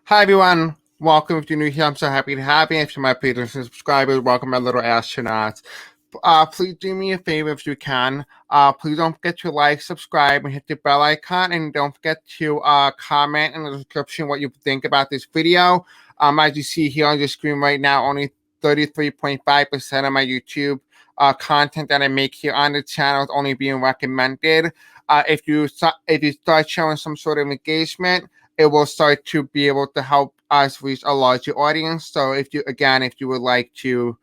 Hi everyone, welcome if you're new here. I'm so happy to have you. If you're my patrons and subscribers, welcome my little astronauts. Please do me a favor if you can. Please don't forget to like, subscribe, and hit the bell icon. And don't forget to comment in the description what you think about this video. As you see here on your screen right now, only 33.5% of my YouTube content that I make here on the channel is only being recommended. If you start showing some sort of engagement, it will start to be able to help us reach a larger audience. So if you would like to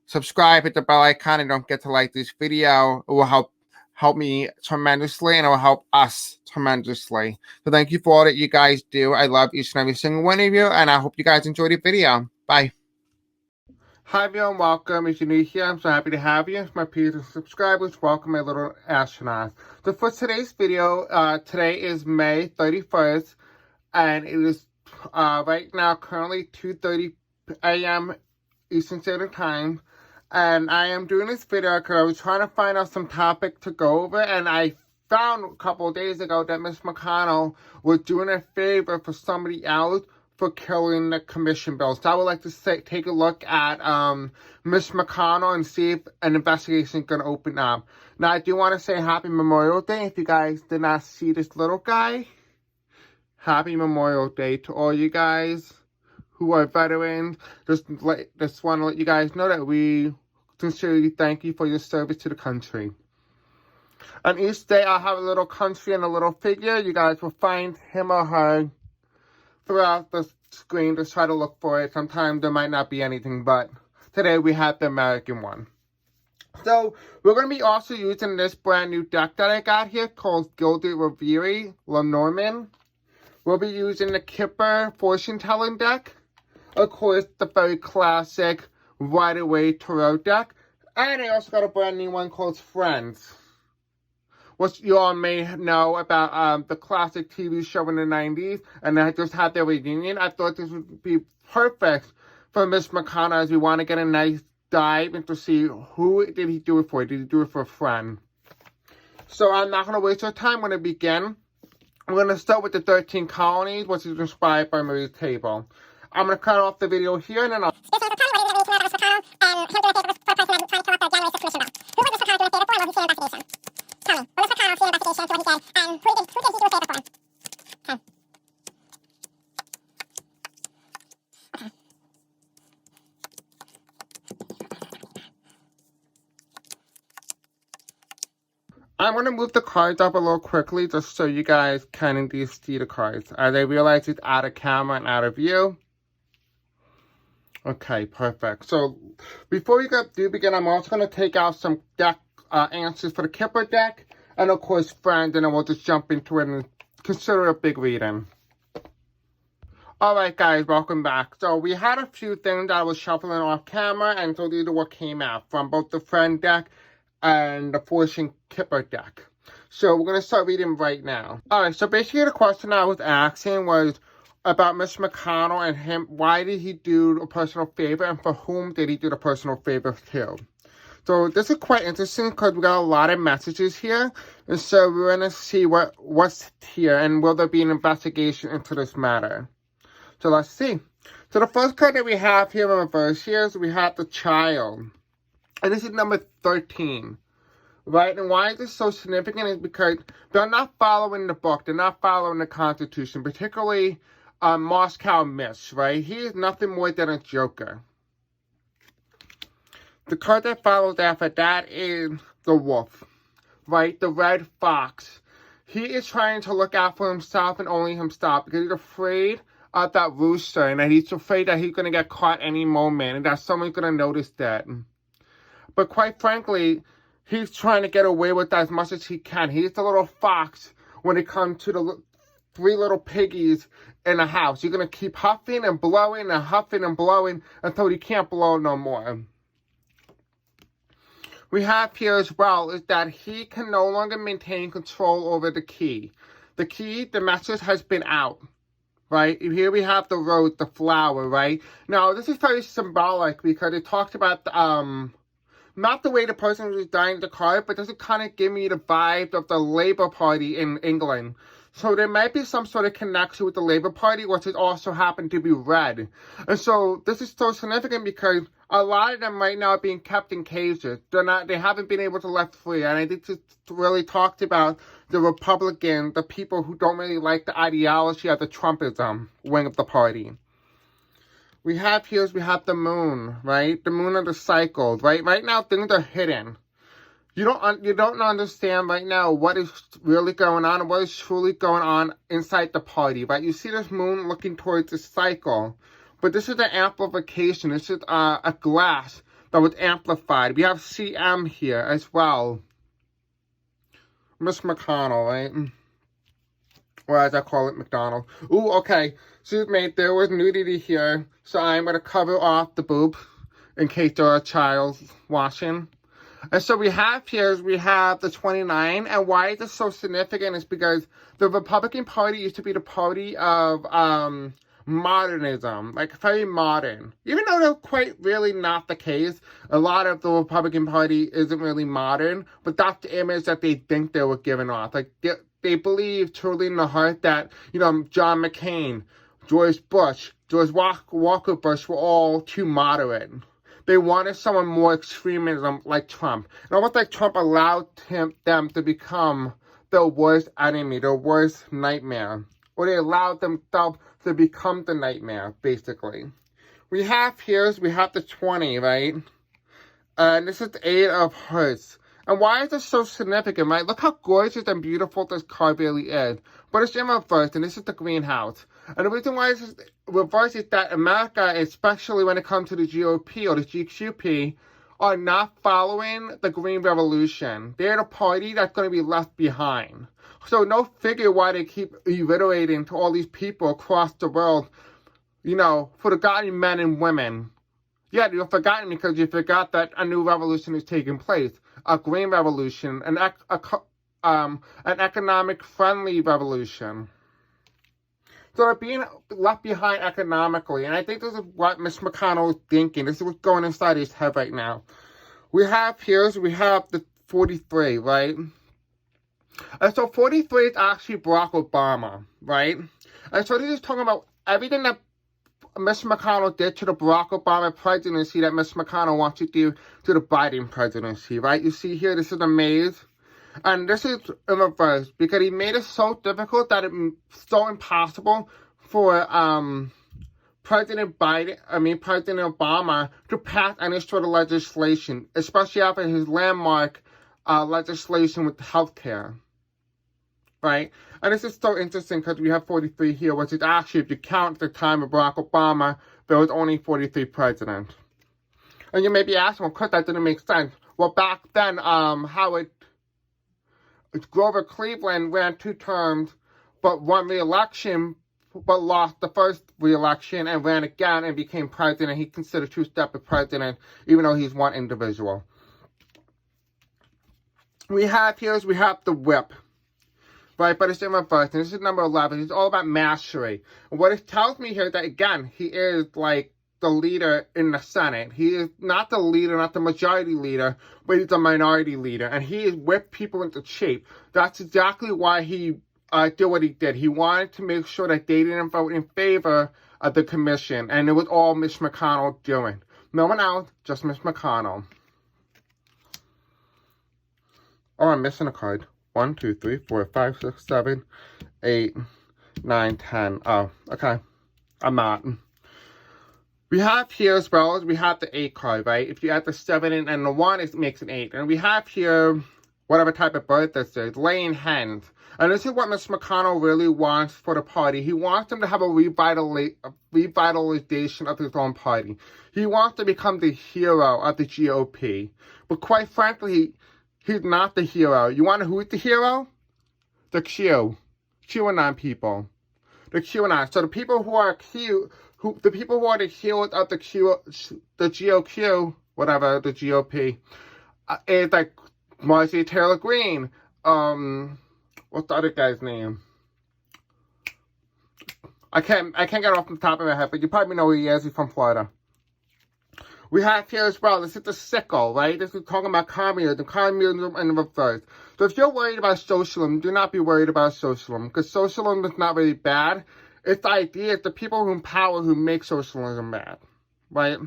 subscribe, hit the bell icon, and don't forget to like this video, it will help me tremendously, and it will help us tremendously. So thank you for all that you guys do. I love each and every single one of you, and I hope you guys enjoyed the video. Bye. Hi everyone, welcome. If you're new here, I'm so happy to have you. My peers and subscribers, welcome my little astronauts. So for today's video, today is May 31st, and it is right now currently 2:30 a.m. Eastern Standard Time. And I am doing this video because I was trying to find out some topic to go over, and I found a couple of days ago that Mitch McConnell was doing a favor for somebody else for killing the commission bill. So I would like to take a look at Mitch McConnell and see if an investigation is going to open up. Now, I do want to say Happy Memorial Day. If you guys did not see this little guy, Happy Memorial Day to all you guys who are veterans. Just want to let you guys know that we sincerely thank you for your service to the country. On each day, I'll have a little country and a little figure. You guys will find him or her throughout the screen. Just try to look for it. Sometimes there might not be anything, but today we have the American one. So we're going to be also using this brand new deck that I got here called Gilded Reverie Lenormand. We'll be using the Kipper fortune telling deck. Of course, the very classic Rider-Waite Tarot deck. And I also got a brand new one called Friends, which you all may know about the classic TV show in the 90s, and they just had their reunion. I thought this would be perfect for Mitch McConnell, as we want to get a nice dive into see who did he do it for. Did he do it for a friend? So I'm not going to waste our time. I'm going to begin. We're going to start with the 13 colonies, which is inspired by Marie's Table. I'm going to cut off the video here, and then I'll... I'm going to move the cards up a little quickly just so you guys can indeed see the cards, as I realize it's out of camera and out of view. Okay, perfect. So before we begin, I'm also going to take out some deck answers for the Kipper deck, and of course Friends, and then we'll just jump into it and consider a big reading. Alright guys, welcome back. So we had a few things that I was shuffling off camera, and so these are what came out from both the Friend deck and the Fortune Kipper deck. So we're going to start reading right now. Alright, so basically the question I was asking was about Mitch McConnell and him. Why did he do a personal favor, and for whom did he do the personal favor to? So this is quite interesting because we got a lot of messages here. And so we're going to see what's here, and will there be an investigation into this matter? So let's see. So the first card that we have here in reverse here is we have the Child. And this is number 13. Right? And why is this so significant is because they're not following the book. They're not following the Constitution. Particularly Moscow Mitch, right? He is nothing more than a joker. The card that follows after that is the Wolf. Right? The Red Fox. He is trying to look out for himself and only himself because he's afraid of that rooster, and that he's afraid that he's going to get caught any moment and that someone's going to notice that. But quite frankly, he's trying to get away with that as much as he can. He's the little fox when it comes to the three little piggies in a house. You're going to keep huffing and blowing and huffing and blowing until he can't blow no more. We have here as well is that he can no longer maintain control over the key. The message has been out. Right? Here we have the rose, the flower, right? Now, this is very symbolic because it talks about, not the way the person who's dying the card, but does it kind of give me the vibe of the Labour Party in England. So there might be some sort of connection with the Labour Party, which has also happened to be red. And so this is so significant because a lot of them right now are being kept in cages. They haven't been able to let free. And I think this really talked about the Republican, the people who don't really like the ideology of the Trumpism wing of the party. We have the moon, right? The moon of the cycles, right? Right now things are hidden. You don't understand right now what is really going on and what is truly going on inside the party, right? You see this moon looking towards the cycle, but this is an amplification. This is a glass that was amplified. We have CM here as well. Miss McConnell, right? Or as I call it, McDonald. Ooh, okay. Excuse me, there was nudity here, so I'm going to cover off the boob in case there are child watching. And so we have the 29, and why is this so significant is because the Republican Party used to be the party of modernism, like very modern. Even though they're quite really not the case, a lot of the Republican Party isn't really modern, but that's the image that they think they were giving off. Like they believe truly in the heart that, John McCain, George Bush, George Walker Bush were all too moderate. They wanted someone more extremism like Trump. And almost like Trump allowed them to become their worst enemy, their worst nightmare. Or they allowed themselves to become the nightmare, basically. We have the 20, right? And this is the 8 of Hearts. And why is this so significant, right? Look how gorgeous and beautiful this card really is. But it's in reverse, and this is the greenhouse. And the reason why it's reversed is that America, especially when it comes to the GOP or the GQP, are not following the Green Revolution. They're the party that's going to be left behind. So no figure why they keep reiterating to all these people across the world, for the godly men and women. Yeah, you're forgotten because you forgot that a new revolution is taking place. A green revolution, an economic-friendly revolution. So they're being left behind economically. And I think this is what Mitch McConnell is thinking. This is what's going inside his head right now. We have the 43, right? And so 43 is actually Barack Obama, right? And so this is talking about everything that Mitch McConnell did to the Barack Obama presidency that Mitch McConnell wants to do to the Biden presidency, right? You see here, this is a maze. And this is in reverse because he made it so difficult that it's so impossible for President Obama to pass any sort of legislation, especially after his landmark legislation with healthcare. Right? And this is so interesting because we have 43 here, which is actually, if you count the time of Barack Obama, there was only 43 presidents. And you may be asking, well, Chris, that didn't make sense. Well, back then, Grover Cleveland ran 2 terms, but won re-election, but lost the first re-election and ran again and became president. He considered two-step president, even though he's one individual. We have the whip, right? But it's in reverse, and this is number 11. It's all about mastery. And what it tells me here that, again, he is like the leader in the Senate. He is not the leader, not the majority leader, but he's the minority leader. And he has whipped people into shape. That's exactly why he did what he did. He wanted to make sure that they didn't vote in favor of the commission. And it was all Mitch McConnell doing. No one else, just Mitch McConnell. Oh, I'm missing a card. 1, 2, 3, 4, 5, 6, 7, 8, 9, 10. Oh, okay. I'm not. We have here as well, we have the 8 card, right? If you add the 7 in and the 1, it makes an 8. And we have here, whatever type of bird this is, laying hens. And this is what Mr. McConnell really wants for the party. He wants them to have a revitalization of his own party. He wants to become the hero of the GOP. But quite frankly, he's not the hero. You want to know who's the hero? The QAnon people. The QAnon. So the people who are the people who are the heroes of the GOQ, whatever, the GOP, is like Marjorie Taylor Greene. What's the other guy's name? I can't get off the top of my head, but you probably know who he is. He's from Florida. We have here as well, this is the sickle, right? This is talking about communism in reverse. So if you're worried about socialism, do not be worried about socialism, because socialism is not really bad. It's the idea, it's the people who in power who make socialism bad, right?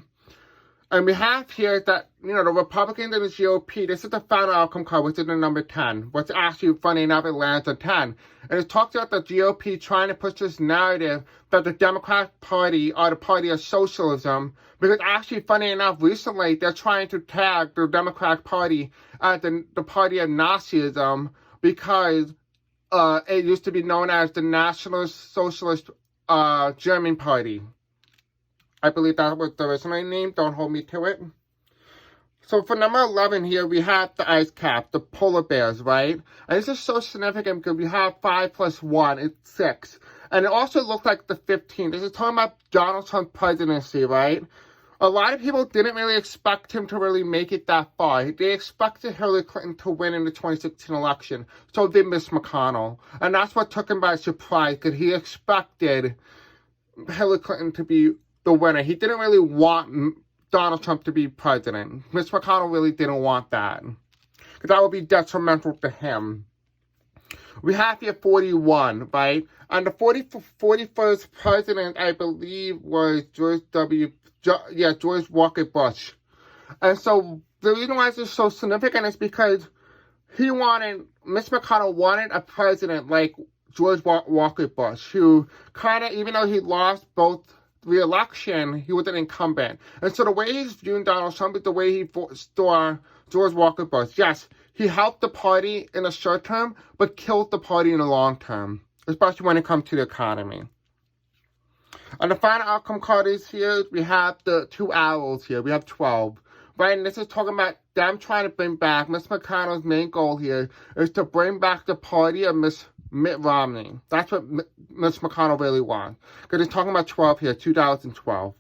And we have here that, the Republicans and the GOP, this is the final outcome card, which is the number 10. What's actually funny enough, it lands on 10. And it talks about the GOP trying to push this narrative that the Democratic Party are the party of socialism. Because actually, funny enough, recently, they're trying to tag the Democratic Party as the party of Nazism, because it used to be known as the National Socialist German Party. I believe that was the original name. Don't hold me to it. So for number 11 here, we have the ice cap, the polar bears, right? And this is so significant because we have 5 plus 1, it's 6. And it also looks like the 15. This is talking about Donald Trump's presidency, right? A lot of people didn't really expect him to really make it that far. They expected Hillary Clinton to win in the 2016 election. So did Mitch McConnell. And that's what took him by surprise, because he expected Hillary Clinton to be the winner. He didn't really want Donald Trump to be president. Mitch McConnell really didn't want that, because that would be detrimental to him. We have here 41, right? And the 41st president, I believe, was George Walker Bush. And so the reason why this is so significant is because Mitch McConnell wanted a president like George Walker Bush, who kind of, even though he lost both re-election, he was an incumbent. And so the way he's viewing Donald Trump is the way he saw George Walker Bush. Yes, he helped the party in the short term, but killed the party in the long term, especially when it comes to the economy. And the final outcome card is here. We have the 2 arrows here. We have 12. Right, and this is talking about them trying to bring back, Mitch McConnell's main goal here is to bring back the party of Mitt Romney. That's what Mitch McConnell really wants. Because it's talking about 12 here, 2012.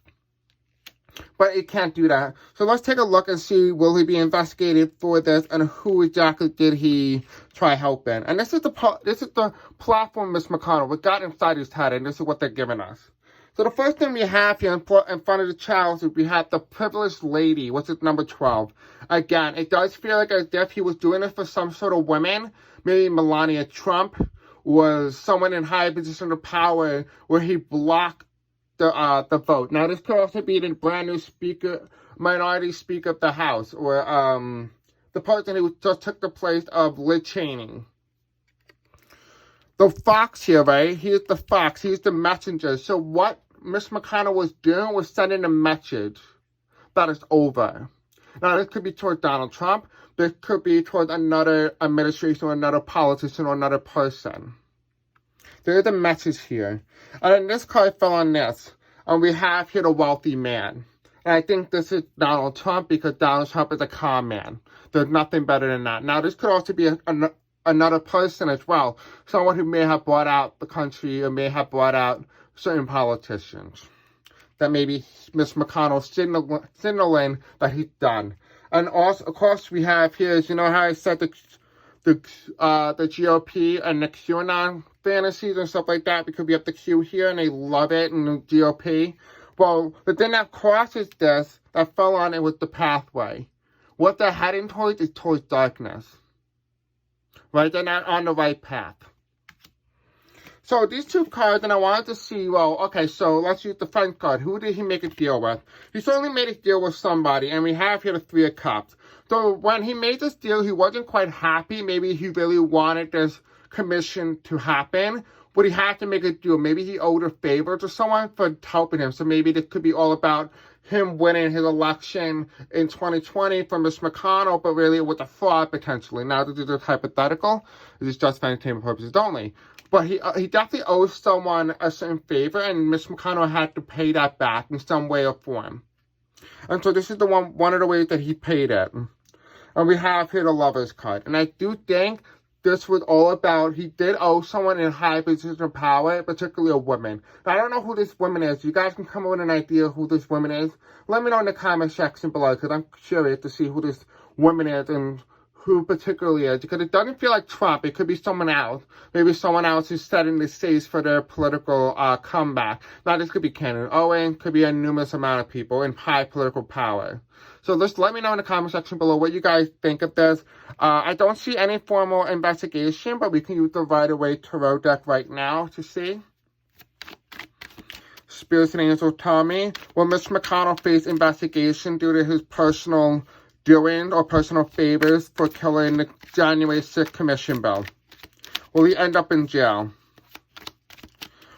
But it can't do that. So let's take a look and see, will he be investigated for this, and who exactly did he try helping? And this is the platform Mitch McConnell. What got inside his head, and this is what they're giving us. So the first thing we have here in front of the child is we have the privileged lady, which is number 12. Again, it does feel like as if he was doing this for some sort of women. Maybe Melania Trump was someone in high position of power where he blocked the vote. Now, this could also be the brand new minority speaker of the House, or the person who just took the place of Liz Cheney. The fox here, right? He's the fox. He's the messenger. So what Mitch McConnell was doing was sending a message that it's over. Now, this could be towards Donald Trump. This could be towards another administration or another politician or another person. There's a message here. And then this card fell on this. And we have here the wealthy man. And I think this is Donald Trump, because Donald Trump is a con man. There's nothing better than that. Now, this could also be another person as well. Someone who may have bought out the country or may have bought out certain politicians. That maybe Mitch McConnell signaling that he's done. And also, of course, we have here, you know how I said the GOP and the QAnon fantasies and stuff like that, because we have the Q here and they love it, and the GOP. Well, the thing that crosses this, that fell on it, was the pathway. What they're heading towards is towards darkness. Right? They're not on the right path. So these 2 cards, and I wanted to see, well, okay, so let's use the front card. Who did he make a deal with? He certainly made a deal with somebody, and we have here the 3 of Cups. So when he made this deal, he wasn't quite happy. Maybe he really wanted this commission to happen, but he had to make a deal. Maybe he owed a favor to someone for helping him. So maybe this could be all about him winning his election in 2020 from Mitch McConnell, but really with a fraud potentially. Now, this is just hypothetical. This is just for entertainment purposes only. But he definitely owes someone a certain favor, and Mitch McConnell had to pay that back in some way or form. And so this is one of the ways that he paid it. And we have here the Lover's card. And I do think this was all about, he did owe someone in high position of power, particularly a woman. Now, I don't know who this woman is. You guys can come up with an idea who this woman is. Let me know in the comment section below, because I'm curious to see who this woman is and who particularly is, because it doesn't feel like Trump. It could be someone else. Maybe someone else who's setting the stage for their political comeback. Now, this could be Cannon Owen, could be a numerous amount of people in high political power. So just let me know in the comment section below what you guys think of this. I don't see any formal investigation, but we can use the right-of-way tarot deck right now to see. Spirits and angels tell me, will Mitch McConnell face investigation due to his personal doing or personal favors for killing the January 6th commission bill? Will he end up in jail?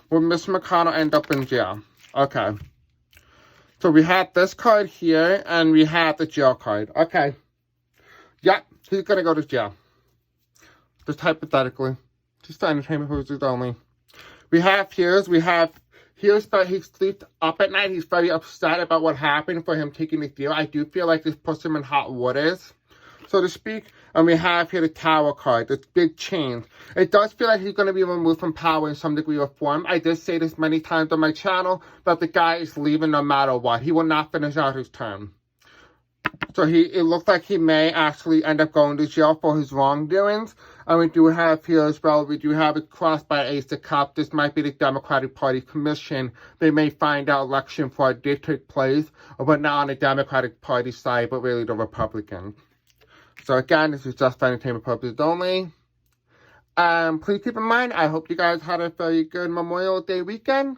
Will Mitch McConnell end up in jail? Okay. So we have this card here, and we have the jail card. Okay. Yep, he's going to go to jail. Just hypothetically. Just for entertainment purposes only. We have here's that he sleeps up at night. He's very upset about what happened for him taking the deal. I do feel like this puts him in hot waters, so to speak. And we have here the Tower card, this big change. It does feel like he's going to be removed from power in some degree or form. I did say this many times on my channel, but the guy is leaving no matter what. He will not finish out his term. So it looks like he may actually end up going to jail for his wrongdoings. And we do have here as well, we do have it crossed by Ace of Cups. This might be the Democratic Party Commission. They may find out election fraud did take place, but not on the Democratic Party side, but really the Republican. So again, this is just for entertainment purposes only. Please keep in mind, I hope you guys had a very good Memorial Day weekend.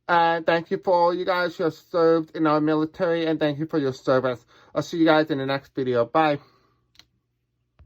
Thank you for all you guys who have served in our military, and thank you for your service. I'll see you guys in the next video. Bye.